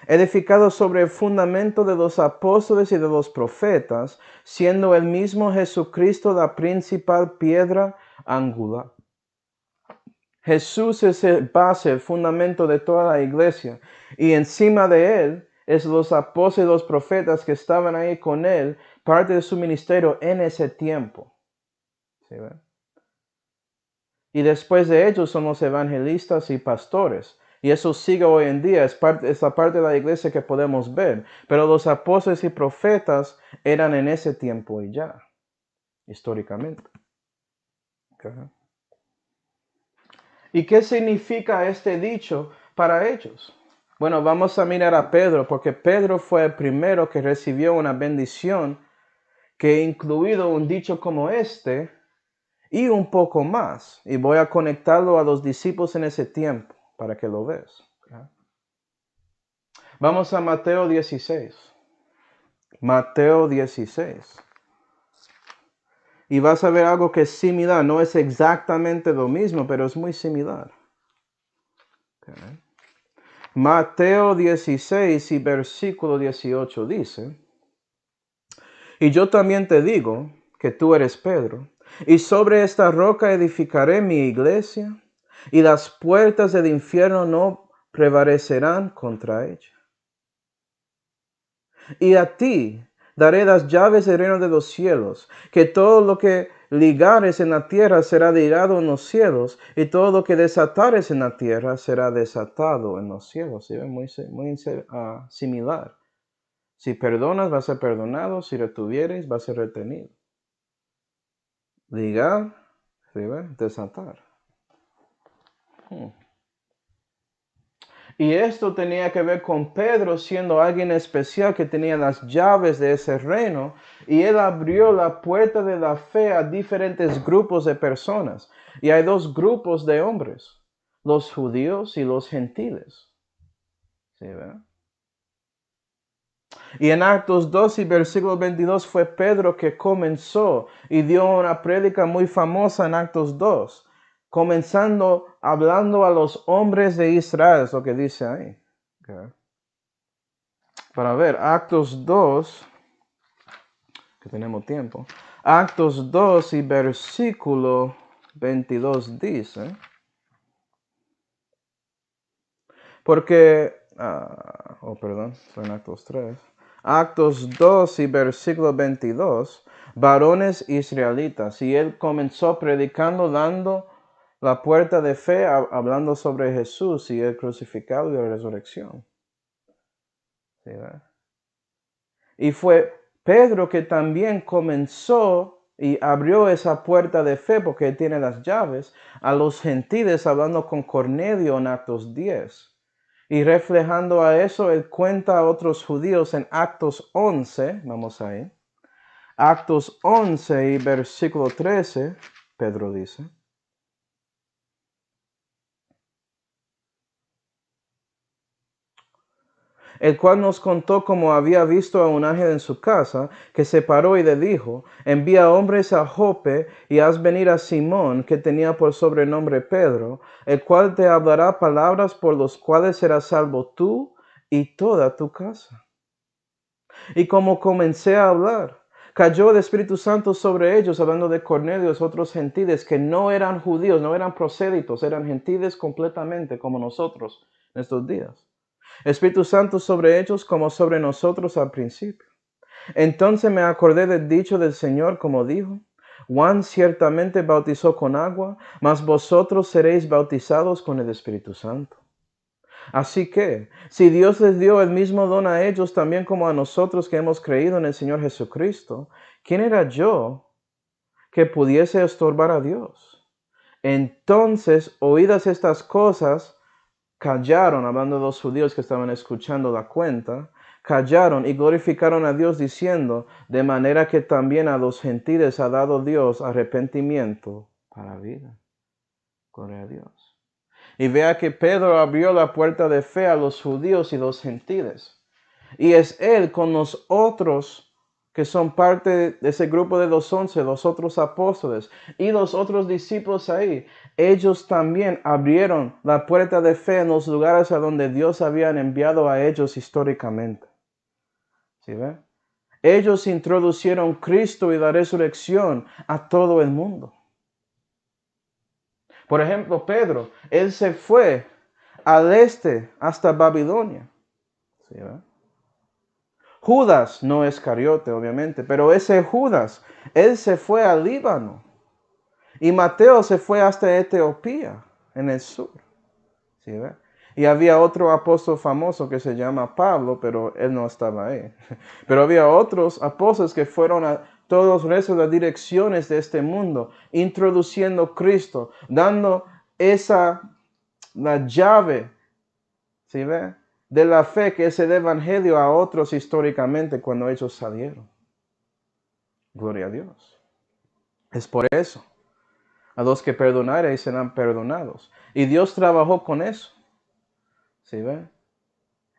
edificado sobre el fundamento de los apóstoles y de los profetas, siendo el mismo Jesucristo la principal piedra angular. Jesús es el base, el fundamento de toda la iglesia. Y encima de él es los apóstoles y los profetas que estaban ahí con él, parte de su ministerio en ese tiempo. ¿Sí, ve? Y después de ellos son los evangelistas y pastores. Y eso sigue hoy en día, es la parte de la iglesia que podemos ver. Pero los apóstoles y profetas eran en ese tiempo y ya, históricamente. Okay. ¿Y qué significa este dicho para ellos? Bueno, vamos a mirar a Pedro, porque Pedro fue el primero que recibió una bendición que ha incluido un dicho como este y un poco más. Y voy a conectarlo a los discípulos en ese tiempo para que lo veas. Vamos a Mateo 16. Mateo 16. Y vas a ver algo que es similar. No es exactamente lo mismo, pero es muy similar. Okay. Mateo 16 y versículo 18 dice: y yo también te digo que tú eres Pedro, y sobre esta roca edificaré mi iglesia, y las puertas del infierno no prevalecerán contra ella. Y a ti daré las llaves del reino de los cielos, que todo lo que ligares en la tierra será ligado en los cielos, y todo lo que desatares en la tierra será desatado en los cielos. ¿Sí? Muy similar. Si perdonas, vas a ser perdonado. Si retuvieres, vas a ser retenido. Ligar, ¿sí? Desatar. Y esto tenía que ver con Pedro siendo alguien especial que tenía las llaves de ese reino. Y él abrió la puerta de la fe a diferentes grupos de personas. Y hay dos grupos de hombres, los judíos y los gentiles. ¿Sí, verdad? Y en Actos 2 y versículo 22 fue Pedro que comenzó y dio una prédica muy famosa en Actos 2, comenzando hablando a los hombres de Israel, es lo que dice ahí. Okay. Para ver, Actos 2, que tenemos tiempo, Actos 2 y versículo 22 dice, porque, perdón, fue en Actos 3. Actos 2 y versículo 22, varones israelitas. Y él comenzó predicando, dando la puerta de fe, hablando sobre Jesús y el crucificado y la resurrección. ¿Sí, verdad? Y fue Pedro que también comenzó y abrió esa puerta de fe, porque él tiene las llaves, a los gentiles, hablando con Cornelio en Actos 10. Y reflejando a eso, él cuenta a otros judíos en Actos 11, vamos ahí. Actos 11 y versículo 13, Pedro dice: el cual nos contó cómo había visto a un ángel en su casa, que se paró y le dijo: envía hombres a Jope y haz venir a Simón, que tenía por sobrenombre Pedro, el cual te hablará palabras por los cuales serás salvo tú y toda tu casa. Y como comencé a hablar, cayó el Espíritu Santo sobre ellos, hablando de Cornelio y otros gentiles que no eran judíos, no eran prosélitos, eran gentiles completamente como nosotros en estos días. Espíritu Santo sobre ellos como sobre nosotros al principio. Entonces me acordé del dicho del Señor, como dijo: Juan ciertamente bautizó con agua, mas vosotros seréis bautizados con el Espíritu Santo. Así que, si Dios les dio el mismo don a ellos también como a nosotros que hemos creído en el Señor Jesucristo, ¿quién era yo que pudiese estorbar a Dios? Entonces, oídas estas cosas, callaron, hablando de los judíos que estaban escuchando la cuenta, callaron y glorificaron a Dios diciendo: de manera que también a los gentiles ha dado Dios arrepentimiento para vida. Gloria a Dios. Y vea que Pedro abrió la puerta de fe a los judíos y los gentiles. Y es él con los otros que son parte de ese grupo de los 11, los otros apóstoles y los otros discípulos ahí. Ellos también abrieron la puerta de fe en los lugares a donde Dios había enviado a ellos históricamente. ¿Sí ve? Ellos introdujeron Cristo y la resurrección a todo el mundo. Por ejemplo, Pedro, él se fue al este hasta Babilonia. ¿Sí, verdad? Judas, no Iscariote obviamente, pero ese Judas, él se fue al Líbano. Y Mateo se fue hasta Etiopía, en el sur. ¿Sí, verdad? Y había otro apóstol famoso que se llama Pablo, pero él no estaba ahí. Pero había otros apóstoles que fueron a todos los restos de las direcciones de este mundo, introduciendo Cristo, dando la llave, ¿sí ve? De la fe, que es el evangelio, a otros históricamente cuando ellos salieron. Gloria a Dios. Es por eso. A los que perdonareis serán perdonados. Y Dios trabajó con eso. ¿Sí ve?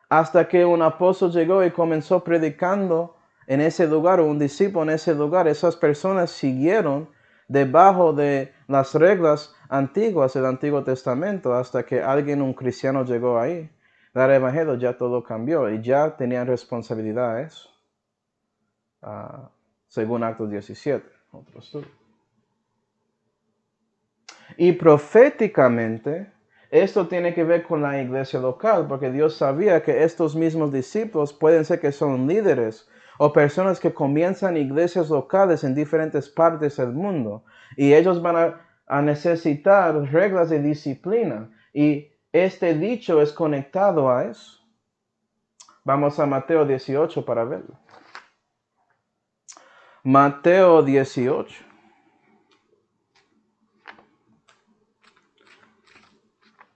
Hasta que un apóstol llegó y comenzó predicando en ese lugar, o un discípulo en ese lugar. Esas personas siguieron debajo de las reglas antiguas del Antiguo Testamento hasta que un cristiano llegó ahí. dar el evangelio, ya todo cambió y ya tenían responsabilidad a eso. Según Actos 17. Otro estudio. Y proféticamente, esto tiene que ver con la iglesia local, porque Dios sabía que estos mismos discípulos pueden ser que son líderes o personas que comienzan iglesias locales en diferentes partes del mundo. Y ellos van a necesitar reglas de disciplina. Y este dicho es conectado a eso. Vamos a Mateo 18 para verlo. Mateo 18.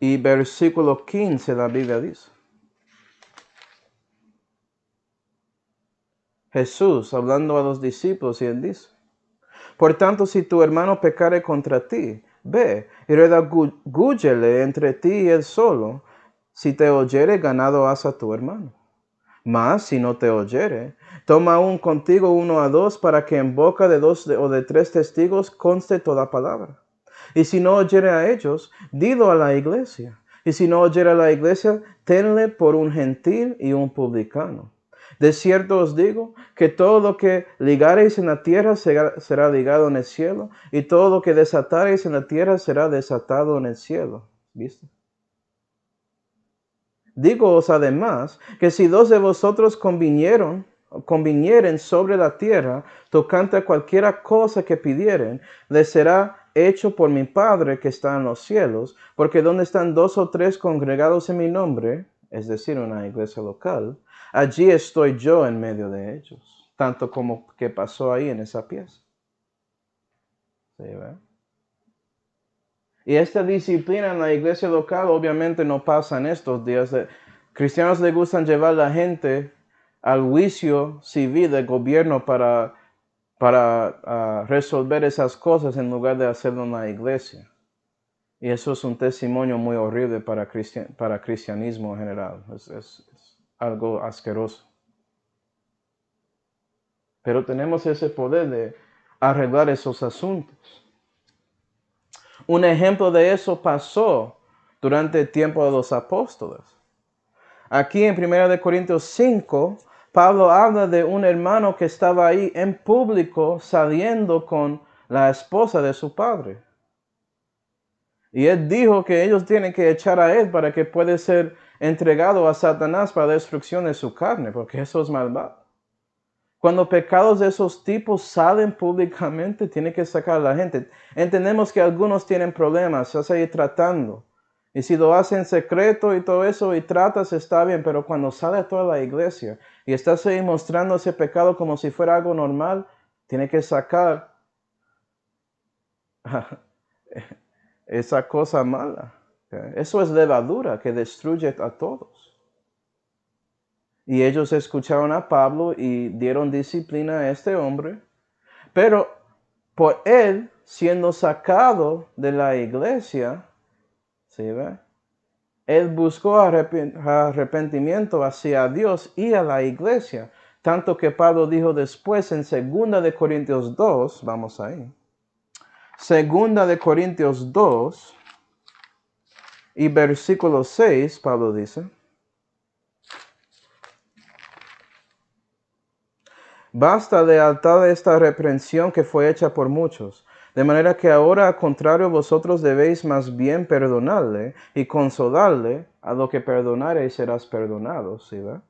Y versículo 15 la Biblia dice. Jesús hablando a los discípulos y él dice. Por tanto, si tu hermano pecare contra ti, ve y redagúyele entre ti y él solo. Si te oyere, ganado has a tu hermano. Mas, si no te oyere, toma aún contigo 1 a 2 para que en boca de 2 o de 3 testigos conste toda palabra. Y si no oyere a ellos, dilo a la iglesia. Y si no oyere a la iglesia, tenle por un gentil y un publicano. De cierto os digo que todo lo que ligareis en la tierra será ligado en el cielo, y todo lo que desatareis en la tierra será desatado en el cielo. ¿Viste? Dígoos además que si 2 de vosotros convinieren sobre la tierra, tocante a cualquiera cosa que pidieren, les será hecho por mi Padre que está en los cielos, porque donde están 2 o 3 congregados en mi nombre, es decir, una iglesia local, allí estoy yo en medio de ellos, tanto como que pasó ahí en esa pieza. ¿Sí, verdad? Y esta disciplina en la iglesia local obviamente no pasa en estos días. Cristianos les gustan llevar a la gente al juicio civil del gobierno para resolver esas cosas en lugar de hacerlo en la iglesia. Y eso es un testimonio muy horrible para cristianismo en general. Es algo asqueroso. Pero tenemos ese poder de arreglar esos asuntos. Un ejemplo de eso pasó durante el tiempo de los apóstoles. Aquí en 1 Corintios 5, Pablo habla de un hermano que estaba ahí en público saliendo con la esposa de su padre. Y él dijo que ellos tienen que echar a él para que pueda ser entregado a Satanás para la destrucción de su carne, porque eso es malvado. Cuando pecados de esos tipos salen públicamente, tiene que sacar a la gente. Entendemos que algunos tienen problemas, se hace ir tratando. Y si lo hacen en secreto y todo eso y tratas, está bien, pero cuando sale a toda la iglesia y estás ahí mostrando ese pecado como si fuera algo normal, tiene que sacar esa cosa mala. Eso es levadura que destruye a todos. Y ellos escucharon a Pablo y dieron disciplina a este hombre. Pero por él siendo sacado de la iglesia, ¿sí ve? Él buscó arrepentimiento hacia Dios y a la iglesia. Tanto que Pablo dijo después en 2 Corintios 2, vamos ahí. 2 Corintios 2 y versículo 6, Pablo dice. Basta lealtad de esta reprensión que fue hecha por muchos, de manera que ahora, al contrario, vosotros debéis más bien perdonarle y consolarle, a lo que perdonareis serás perdonado, ¿sí va?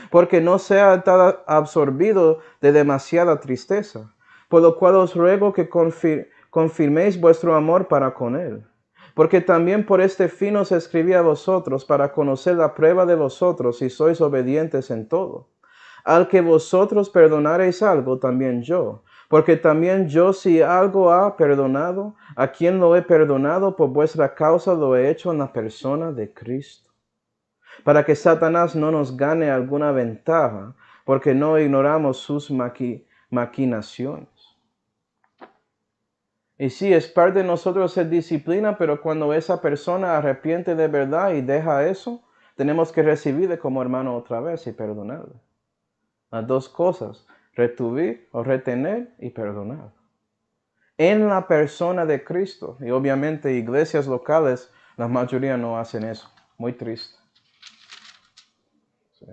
Porque no sea tan absorbido de demasiada tristeza, por lo cual os ruego que confirméis vuestro amor para con él. Porque también por este fin os escribí a vosotros, para conocer la prueba de vosotros si sois obedientes en todo. Al que vosotros perdonareis algo, también yo. Porque también yo, si algo ha perdonado, a quien lo he perdonado, por vuestra causa lo he hecho en la persona de Cristo. Para que Satanás no nos gane alguna ventaja, porque no ignoramos sus maquinaciones. Y sí, es parte de nosotros ser disciplina, pero cuando esa persona arrepiente de verdad y deja eso, tenemos que recibirle como hermano otra vez y perdonarle. Las dos cosas, retuvir o retener y perdonar. En la persona de Cristo. Y obviamente iglesias locales, la mayoría no hacen eso. Muy triste. ¿Sí?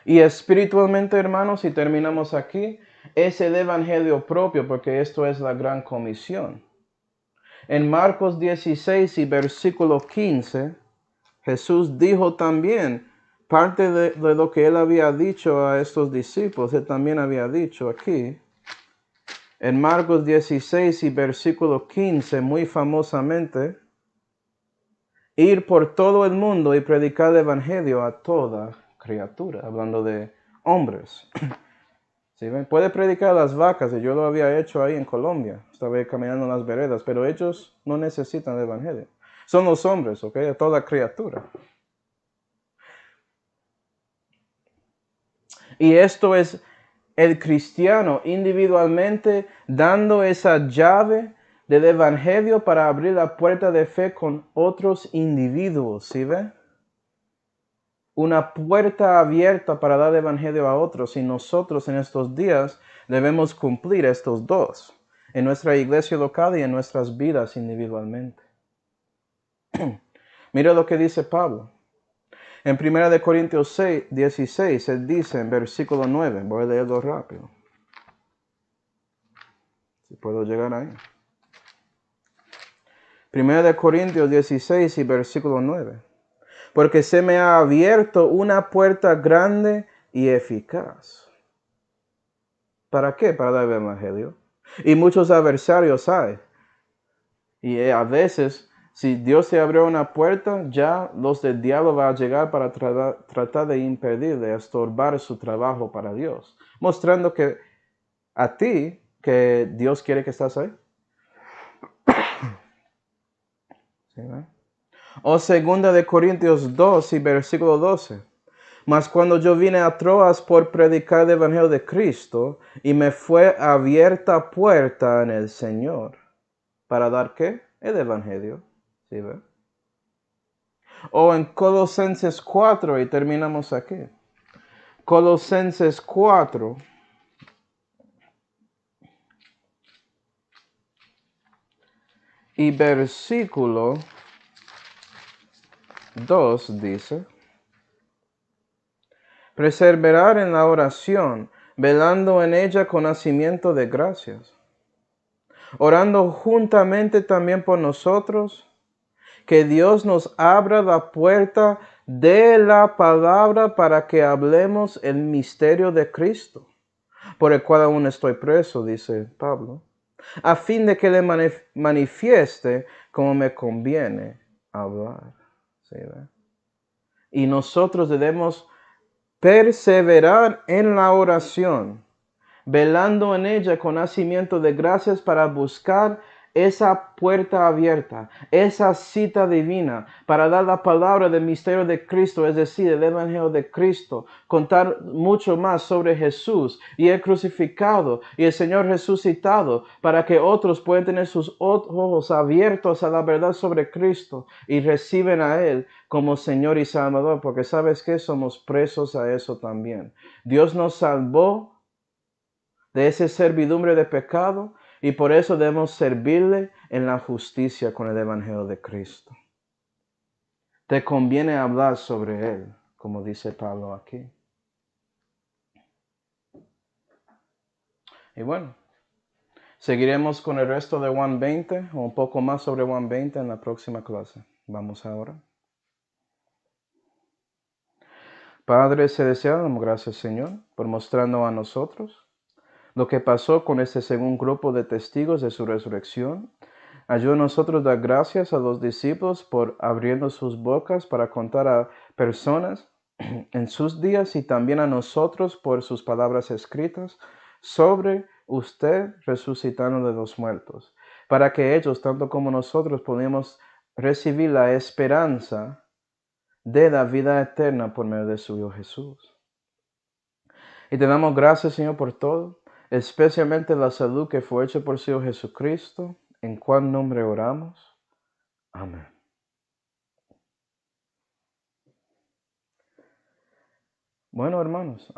Y espiritualmente, hermanos, y terminamos aquí, es el evangelio propio, porque esto es la gran comisión. En Marcos 16 y versículo 15, Jesús dijo también parte de lo que él había dicho a estos discípulos. Él también había dicho aquí, en Marcos 16 y versículo 15, muy famosamente, ir por todo el mundo y predicar el evangelio a toda criatura, hablando de hombres. ¿Sí ven? Puede predicar a las vacas, y yo lo había hecho ahí en Colombia. Estaba caminando en las veredas, pero ellos no necesitan el evangelio. Son los hombres, ¿ok? A toda criatura. Y esto es el cristiano individualmente dando esa llave del evangelio para abrir la puerta de fe con otros individuos, ¿sí ven? Una puerta abierta para dar evangelio a otros, y nosotros en estos días debemos cumplir estos dos en nuestra iglesia local y en nuestras vidas individualmente. Mira lo que dice Pablo. En 1 Corintios 16, él dice en versículo 9, voy a leerlo rápido. Si puedo llegar ahí. 1 Corintios 16 y versículo 9. Porque se me ha abierto una puerta grande y eficaz. ¿Para qué? Para dar el evangelio. Y muchos adversarios hay. Y a veces, si Dios te abrió una puerta, ya los del diablo van a llegar para tratar de impedir, de estorbar su trabajo para Dios. Mostrando que a ti, que Dios quiere que estás ahí. ¿Sí, no? O 2 Corintios 2 y versículo 12. Mas cuando yo vine a Troas por predicar el evangelio de Cristo, y me fue abierta puerta en el Señor. ¿Para dar qué? El evangelio. ¿Sí ve? O en Colosenses 4, y terminamos aquí. Colosenses 4. Y versículo 2 dice: perseverar en la oración, velando en ella con hacimiento de gracias, orando juntamente también por nosotros, que Dios nos abra la puerta de la palabra para que hablemos el misterio de Cristo, por el cual aún estoy preso, dice Pablo, a fin de que le manifieste como me conviene hablar. ¿Sí, ve? Y nosotros debemos perseverar en la oración, velando en ella con hacimiento de gracias para buscar esa puerta abierta, esa cita divina, para dar la palabra del misterio de Cristo, es decir, el evangelio de Cristo, contar mucho más sobre Jesús y el crucificado y el Señor resucitado, para que otros puedan tener sus ojos abiertos a la verdad sobre Cristo y reciben a Él como Señor y Salvador, porque sabes que somos presos a eso también. Dios nos salvó de esa servidumbre de pecado, y por eso debemos servirle en la justicia con el evangelio de Cristo. Te conviene hablar sobre él, como dice Pablo aquí. Y bueno, seguiremos con el resto de Juan 20, o un poco más sobre Juan 20 en la próxima clase. Vamos ahora. Padre celestial, damos gracias, Señor, por mostrarnos a nosotros lo que pasó con este segundo grupo de testigos de su resurrección. Ayuda a nosotros a dar gracias a los discípulos por abriendo sus bocas para contar a personas en sus días, y también a nosotros por sus palabras escritas sobre usted resucitando de los muertos, para que ellos, tanto como nosotros, podamos recibir la esperanza de la vida eterna por medio de su Hijo Jesús. Y te damos gracias, Señor, por todo, especialmente la salud que fue hecha por su Hijo Jesucristo, en cuál nombre oramos. Amén. Bueno, hermanos,